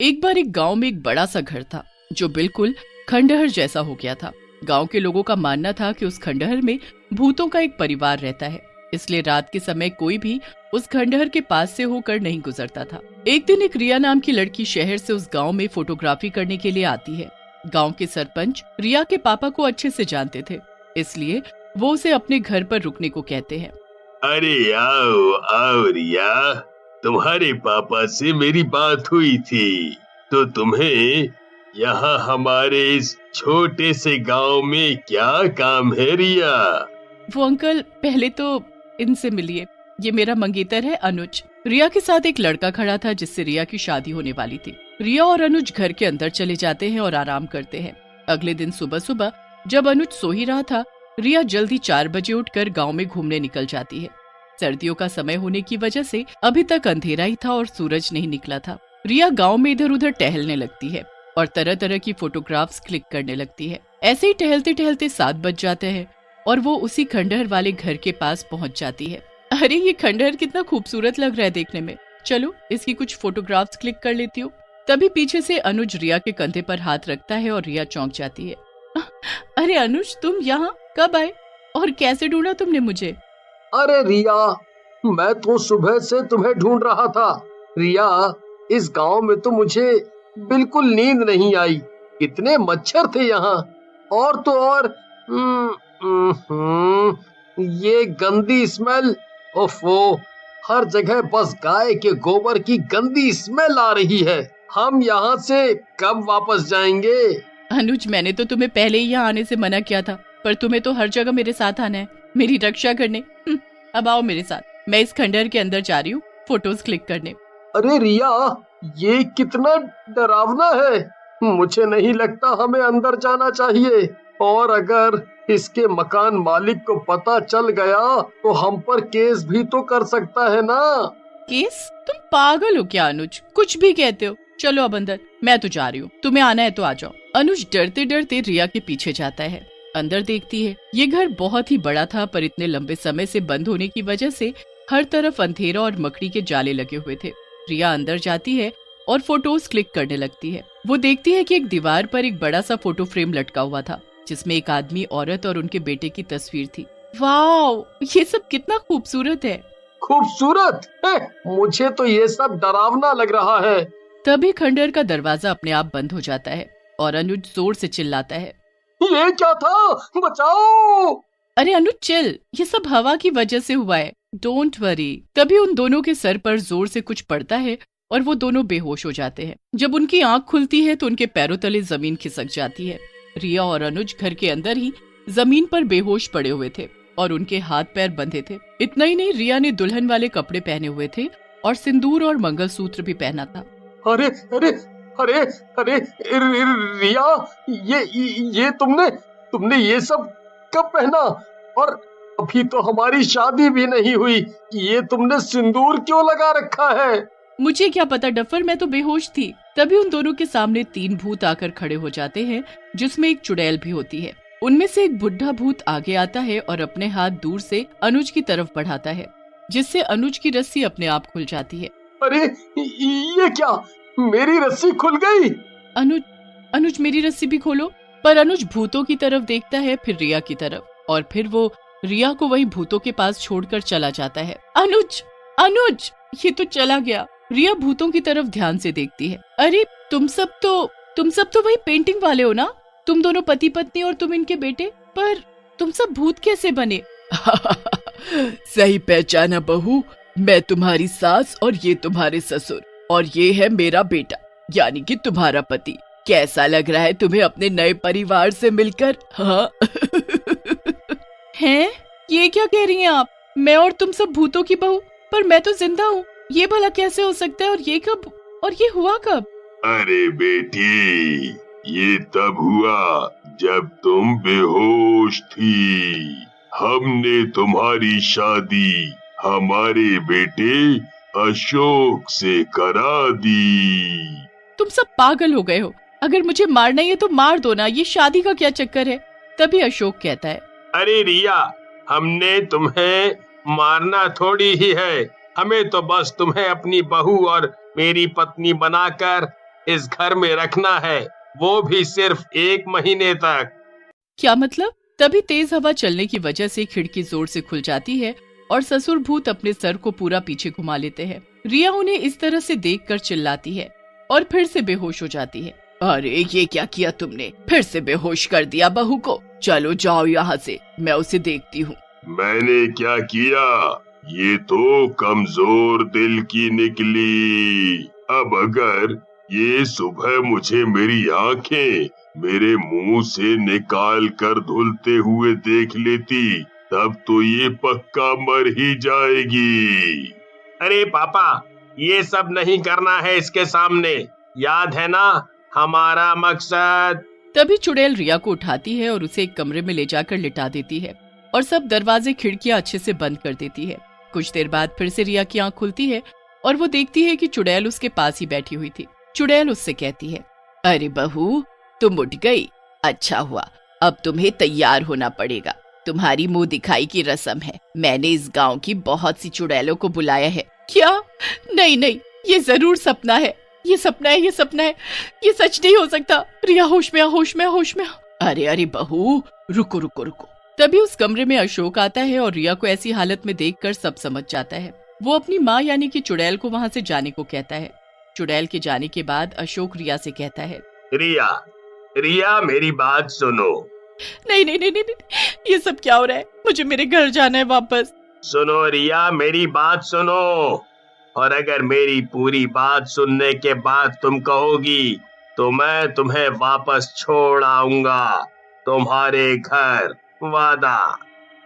एक बार एक गांव में एक बड़ा सा घर था जो बिल्कुल खंडहर जैसा हो गया था। गांव के लोगों का मानना था कि उस खंडहर में भूतों का एक परिवार रहता है, इसलिए रात के समय कोई भी उस खंडहर के पास से होकर नहीं गुजरता था। एक दिन एक रिया नाम की लड़की शहर से उस गांव में फोटोग्राफी करने के लिए आती है। गांव के सरपंच रिया के पापा को अच्छे से जानते थे, इसलिए वो उसे अपने घर पर रुकने को कहते हैं। अरे आओ आओ रिया, तुम्हारे पापा से मेरी बात हुई थी, तो तुम्हें यहाँ हमारे इस छोटे से गांव में क्या काम है रिया? वो अंकल पहले तो इनसे मिलिए, ये मेरा मंगेतर है अनुज। रिया के साथ एक लड़का खड़ा था जिससे रिया की शादी होने वाली थी। रिया और अनुज घर के अंदर चले जाते हैं और आराम करते हैं। अगले दिन सुबह सुबह जब अनुज सो ही रहा था, रिया जल्दी 4 बजे उठकर गांव में घूमने निकल जाती है। सर्दियों का समय होने की वजह से अभी तक अंधेरा ही था और सूरज नहीं निकला था। रिया गांव में इधर उधर टहलने लगती है और तरह तरह की फोटोग्राफ्स क्लिक करने लगती है। ऐसे ही टहलते टहलते 7 बज जाते हैं और वो उसी खंडहर वाले घर के पास पहुंच जाती है। अरे ये खंडहर कितना खूबसूरत लग रहा है देखने में, चलो इसकी कुछ फोटोग्राफ्स क्लिक कर लेती हूँ। तभी पीछे से अनुज रिया के कंधे पर हाथ रखता है और रिया चौंक जाती है। अरे अनुज, तुम यहाँ कब आए और कैसे ढूंढा तुमने मुझे? अरे रिया, मैं तो सुबह से तुम्हें ढूंढ रहा था। रिया, इस गांव में तो मुझे बिल्कुल नींद नहीं आई, इतने मच्छर थे यहाँ। और तो और ये गंदी स्मेल, ओफो, हर जगह बस गाय के गोबर की गंदी स्मेल आ रही है। हम यहाँ से कब वापस जाएंगे? अनुज, मैंने तो तुम्हें पहले ही यहाँ आने से मना किया था, पर तुम्हें तो हर जगह मेरे साथ आना है, मेरी रक्षा करने। अब आओ मेरे साथ, मैं इस खंडहर के अंदर जा रही हूँ फोटोज क्लिक करने। अरे रिया, ये कितना डरावना है, मुझे नहीं लगता हमें अंदर जाना चाहिए। और अगर इसके मकान मालिक को पता चल गया तो हम पर केस भी तो कर सकता है ना। केस? तुम पागल हो क्या अनुज, कुछ भी कहते हो। चलो अब अंदर, मैं तो जा रही हूँ, तुम्हें आना है तो आ जाओ। अनुज डरते डरते रिया के पीछे जाता है। अंदर देखती है ये घर बहुत ही बड़ा था, पर इतने लंबे समय से बंद होने की वजह से हर तरफ अंधेरा और मकड़ी के जाले लगे हुए थे। रिया अंदर जाती है और फोटोज क्लिक करने लगती है। वो देखती है कि एक दीवार पर एक बड़ा सा फोटो फ्रेम लटका हुआ था जिसमें एक आदमी, औरत और उनके बेटे की तस्वीर थी। वाओ, ये सब कितना खूबसूरत है। खूबसूरत है? मुझे तो ये सब डरावना लग रहा है। तभी खंडहर का दरवाजा अपने आप बंद हो जाता है और अनुज जोर से चिल्लाता है, ये क्या था? बचाओ! अरे अनुज चिल, ये सब हवा की वजह से हुआ है, डोंट वरी। तभी उन दोनों के सर पर जोर से कुछ पड़ता है और वो दोनों बेहोश हो जाते हैं। जब उनकी आंख खुलती है तो उनके पैरों तले जमीन खिसक जाती है। रिया और अनुज घर के अंदर ही जमीन पर बेहोश पड़े हुए थे और उनके हाथ पैर बंधे थे। इतना ही नहीं, रिया ने दुल्हन वाले कपड़े पहने हुए थे और सिंदूर और मंगलसूत्र भी पहना था। अरे अरे अरे अरे रिया, ये तुमने ये सब कब पहना? और अभी तो हमारी शादी भी नहीं हुई, ये तुमने सिंदूर क्यों लगा रखा है? मुझे क्या पता डफर, मैं तो बेहोश थी। तभी उन दोनों के सामने 3 भूत आकर खड़े हो जाते हैं जिसमें एक चुड़ैल भी होती है। उनमें से एक बुढ़ा भूत आगे आता है और अपने हाथ दूर से अनुज की तरफ बढ़ाता है, जिससे अनुज की रस्सी अपने आप खुल जाती है। अरे ये क्या, मेरी रस्सी खुल गई? अनुज मेरी रस्सी भी खोलो। पर अनुज भूतों की तरफ देखता है, फिर रिया की तरफ, और फिर वो रिया को वही भूतों के पास छोड़कर चला जाता है। अनुज, ये तो चला गया। रिया भूतों की तरफ ध्यान से देखती है। अरे तुम सब तो वही पेंटिंग वाले हो ना? तुम दोनों पति पत्नी और तुम इनके बेटे, पर तुम सब भूत कैसे बने? सही पहचाना बहू, मैं तुम्हारी सास और ये तुम्हारे ससुर, और ये है मेरा बेटा यानी कि तुम्हारा पति। कैसा लग रहा है तुम्हें अपने नए परिवार से मिलकर? हाँ? हैं? ये क्या कह रही हैं आप? मैं और तुम सब भूतों की बहू, पर मैं तो जिंदा हूँ। ये भला कैसे हो सकता है? और ये कब, और ये हुआ कब? अरे बेटी, ये तब हुआ जब तुम बेहोश थी। हमने तुम्हारी शादी हमारे बेटे अशोक से करा दी। तुम सब पागल हो गए हो। अगर मुझे मारना ही है तो मार दो ना, ये शादी का क्या चक्कर है? तभी अशोक कहता है, अरे रिया, हमने तुम्हें मारना थोड़ी ही है, हमें तो बस तुम्हें अपनी बहू और मेरी पत्नी बनाकर इस घर में रखना है, वो भी सिर्फ 1 महीने तक। क्या मतलब? तभी तेज हवा चलने की वजह से खिड़की जोर से खुल जाती है और ससुर भूत अपने सर को पूरा पीछे घुमा लेते हैं। रिया उन्हें इस तरह से देखकर चिल्लाती है और फिर से बेहोश हो जाती है। अरे ये क्या किया तुमने? फिर से बेहोश कर दिया बहू को। चलो जाओ यहाँ से, मैं उसे देखती हूँ। मैंने क्या किया? ये तो कमजोर दिल की निकली। अब अगर ये सुबह मुझे मेरी आंखें मेरे मुंह से निकाल कर धुलते हुए देख लेती, तब तो ये पक्का मर ही जाएगी। अरे पापा, ये सब नहीं करना है इसके सामने, याद है ना हमारा मकसद। तभी चुड़ैल रिया को उठाती है और उसे एक कमरे में ले जाकर लिटा देती है और सब दरवाजे खिड़कियां अच्छे से बंद कर देती है। कुछ देर बाद फिर से रिया की आंख खुलती है और वो देखती है कि चुड़ैल उसके पास ही बैठी हुई थी। चुड़ैल उससे कहती है, अरे बहू, तुम उठ गई, अच्छा हुआ। अब तुम्हें तैयार होना पड़ेगा, तुम्हारी मुंह दिखाई की रस्म है। मैंने इस गांव की बहुत सी चुड़ैलों को बुलाया है। क्या? नहीं नहीं, ये जरूर सपना है, ये सपना है, ये सपना है, ये सच नहीं हो सकता। रिया होश में आ, होश में आ, होश में आ। अरे बहू, रुको रुको रुको। तभी उस कमरे में अशोक आता है और रिया को ऐसी हालत में देखकर सब समझ जाता है। वो अपनी माँ यानी कि चुड़ैल को वहाँ से जाने को कहता है। चुड़ैल के जाने के बाद अशोक रिया से कहता है, रिया, रिया मेरी बात सुनो। नहीं नहीं नहीं नहीं, ये सब क्या हो रहा है? मुझे मेरे घर जाना है वापस। सुनो रिया, मेरी बात सुनो, और अगर मेरी पूरी बात सुनने के बाद तुम कहोगी तो मैं तुम्हें वापस छोड़ आऊंगा तुम्हारे घर, वादा।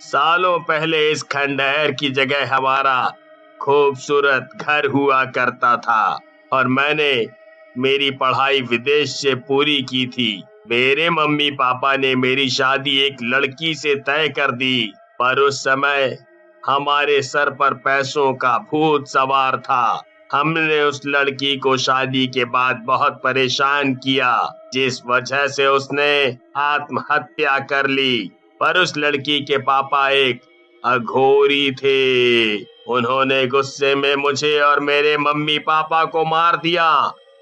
सालों पहले इस खंडहर की जगह हमारा खूबसूरत घर हुआ करता था और मैंने मेरी पढ़ाई विदेश से पूरी की थी। मेरे मम्मी पापा ने मेरी शादी एक लड़की से तय कर दी, पर उस समय हमारे सर पर पैसों का भूत सवार था। हमने उस लड़की को शादी के बाद बहुत परेशान किया, जिस वजह से उसने आत्महत्या कर ली। पर उस लड़की के पापा एक अघोरी थे। उन्होंने गुस्से में मुझे और मेरे मम्मी पापा को मार दिया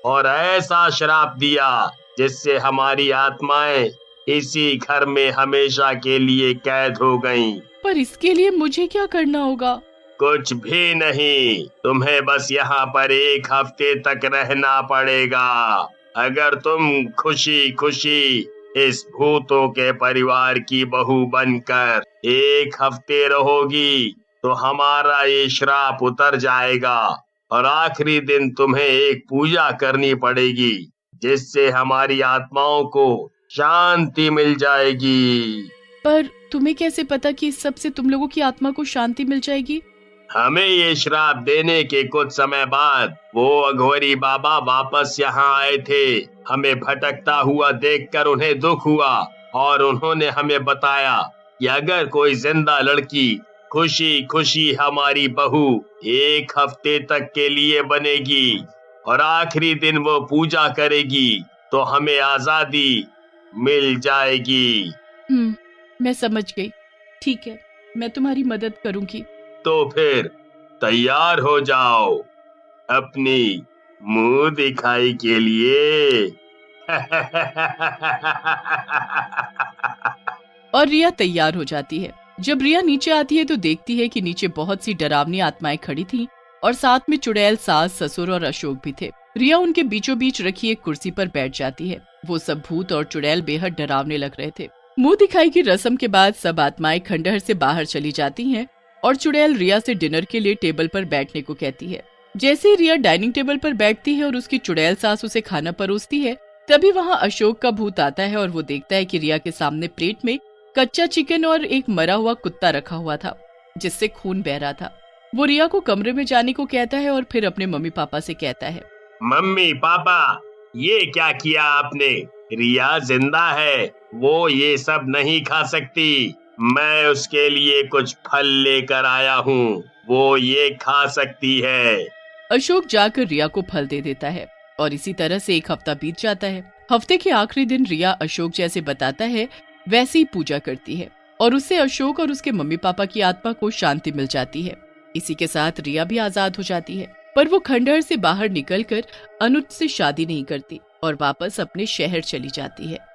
और ऐसा श्राप दिया जिससे हमारी आत्माएं इसी घर में हमेशा के लिए कैद हो गईं। पर इसके लिए मुझे क्या करना होगा? कुछ भी नहीं, तुम्हें बस यहाँ पर 1 हफ्ते तक रहना पड़ेगा। अगर तुम खुशी खुशी इस भूतों के परिवार की बहू बनकर 1 हफ्ते रहोगी तो हमारा ये श्राप उतर जाएगा और आखिरी दिन तुम्हें एक पूजा करनी पड़ेगी जिससे हमारी आत्माओं को शांति मिल जाएगी। पर तुम्हें कैसे पता कि इस सब से तुम लोगों की आत्मा को शांति मिल जाएगी? हमें ये श्राप देने के कुछ समय बाद वो अघोरी बाबा वापस यहाँ आए थे। हमें भटकता हुआ देखकर उन्हें दुख हुआ और उन्होंने हमें बताया कि अगर कोई जिंदा लड़की खुशी खुशी हमारी बहू 1 हफ्ते तक के लिए बनेगी और आखिरी दिन वो पूजा करेगी तो हमें आजादी मिल जाएगी। मैं समझ गई। ठीक है, मैं तुम्हारी मदद करूंगी। तो फिर तैयार हो जाओ अपनी मुंह दिखाई के लिए। और रिया तैयार हो जाती है। जब रिया नीचे आती है तो देखती है कि नीचे बहुत सी डरावनी आत्माएं खड़ी थीं और साथ में चुड़ैल, सास, ससुर और अशोक भी थे। रिया उनके बीचों बीच रखी एक कुर्सी पर बैठ जाती है। वो सब भूत और चुड़ैल बेहद डरावने लग रहे थे। मुंह दिखाई की रस्म के बाद सब आत्माएं खंडहर से बाहर चली जाती हैं और चुड़ैल रिया से डिनर के लिए टेबल पर बैठने को कहती है। जैसे ही रिया डाइनिंग टेबल पर बैठती है और उसकी चुड़ैल सास उसे खाना परोसती है, तभी वहाँ अशोक का भूत आता है और वो देखता है कि रिया के सामने प्लेट में कच्चा चिकन और एक मरा हुआ कुत्ता रखा हुआ था जिससे खून बह रहा था। वो रिया को कमरे में जाने को कहता है और फिर अपने मम्मी पापा से कहता है, मम्मी पापा, ये क्या किया आपने? रिया जिंदा है, वो ये सब नहीं खा सकती। मैं उसके लिए कुछ फल लेकर आया हूँ, वो ये खा सकती है। अशोक जाकर रिया को फल दे देता है और इसी तरह से 1 हफ्ता बीत जाता है। हफ्ते के आखिरी दिन रिया अशोक जैसे बताता है वैसे ही पूजा करती है और उससे अशोक और उसके मम्मी पापा की आत्मा को शांति मिल जाती है। इसी के साथ रिया भी आजाद हो जाती है। पर वो खंडहर से बाहर निकलकर अनुज से शादी नहीं करती और वापस अपने शहर चली जाती है।